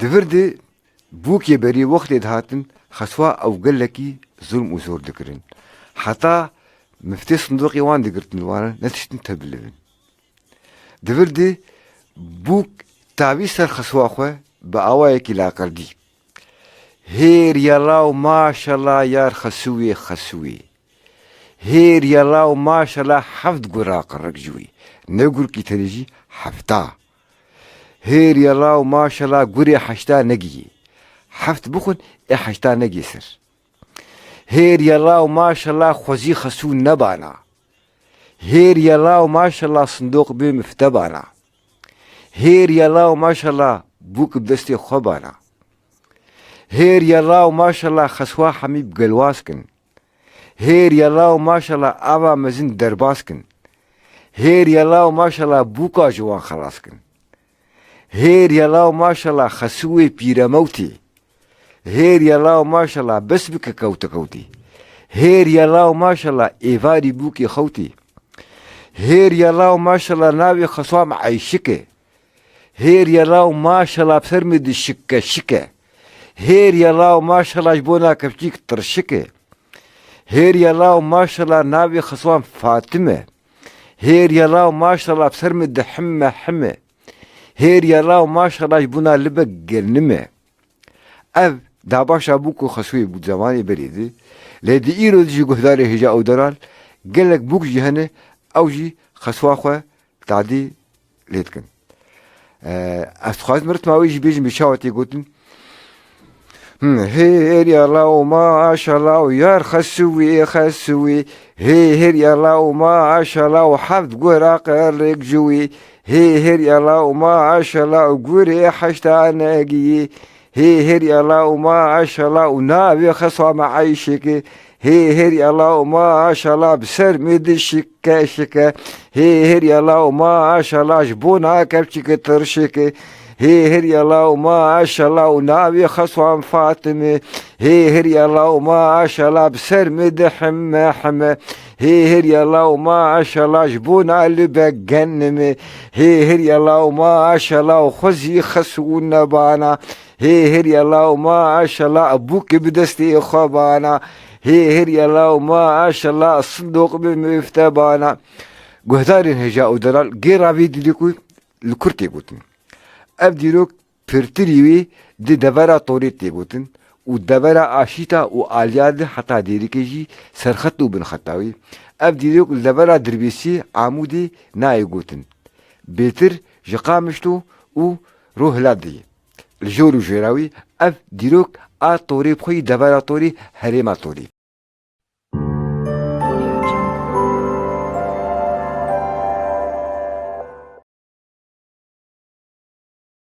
دفردي بوكي بري وقت دهاتن خسوا او قلكي ظلم وزور دكرن حتى مفتي صندوقي وان دقرتن وانا نتشتن تبلبن دفردي بوك تعبيس الخسوا اخوة بأوايك لا قردي هير يلاو ما شاء الله يار خسوي هير يلاو ما شاء الله حفظ قراق الرقجوي نقول كي تريجي حفتا هير يلاو ما شاء الله قري حشتا نقي حفت بخن حشتا نقي سر هير يلاو ما شاء الله خوزي خسو نبانا هير يلاو ما شاء الله صندوق بي مفتبانا هير يلاو ما شاء الله بوك بدستي خبانا هير يلاو ما شاء الله خسوا حميب قلواسكن هير يلاو ما شاء الله أبا مزن درباسكن هير يلاو ما شاء الله بوكا جوان خلاصكن هير يلاو ما شاء الله خسوي بيرموتي هير يلاو ما شاء الله بس بك كوتي هير يلاو ما شاء الله إيفادي بوكي خوتي هير يلاو ما شاء الله ناوي خسوا معيشكه هير يلاو ما شاء الله بسرمد الشكة هير يلاو ما شاء الله جبونا كفتيك ترشكه هير يلاو ما شاء الله ناوي خصوان فاطمة هير يلاو ما شاء الله بسرمد حمة هير يلاو ما شاء الله جبونا لبق قلنمة اف داباش ابوكو خسوي بود زماني بريدي لدي ايرو دي قهداري هجا او درال قلك بوك جهنه او جي خسواخوة تعدي ليتكن أفتخاذ مرت ما ويجي بيجي بشاوتي قلتن هير يلاو ما شاء الله يار خسوي هير يلاو ما شاء الله حفظ قراق الرقجوي هير يلاو ما شاء الله قري حشتا ناقي هير يلاو ما شاء الله ونابي خصوة معيشك هير يلاو ما شاء الله بسر مد الشكة هير يلاو ما شاء الله جبونا كبشك ترشك هير يلاو ما شاء الله ونابي خصوة فاطمة هير يلاو ما شاء الله بسر مد حمة هير يلاو ما شاء الله جبونا لبقنم هير يلاو ما شاء الله خزي خسو نبانا هير يلاو ما شاء الله أبوك بدستي خبانا هير يلاو ما شاء الله الصندوق بمفتبانا قهدارين هجاء ودلال غير عبيد لكو الكرتي قوتن أبديلوك فرتريوي دي دبرا طوريتي قوتن ودبرا آشيتا وآلياد حتى ديريكيجي سرخطو بن خطاوي أبديلوك دبرا دربيسي عمودي ناي قوتن بيتر جقامشتو و روح لادي الجورو جيراوي أف ديروك طوري بخوي دبرا طوري هريما طوري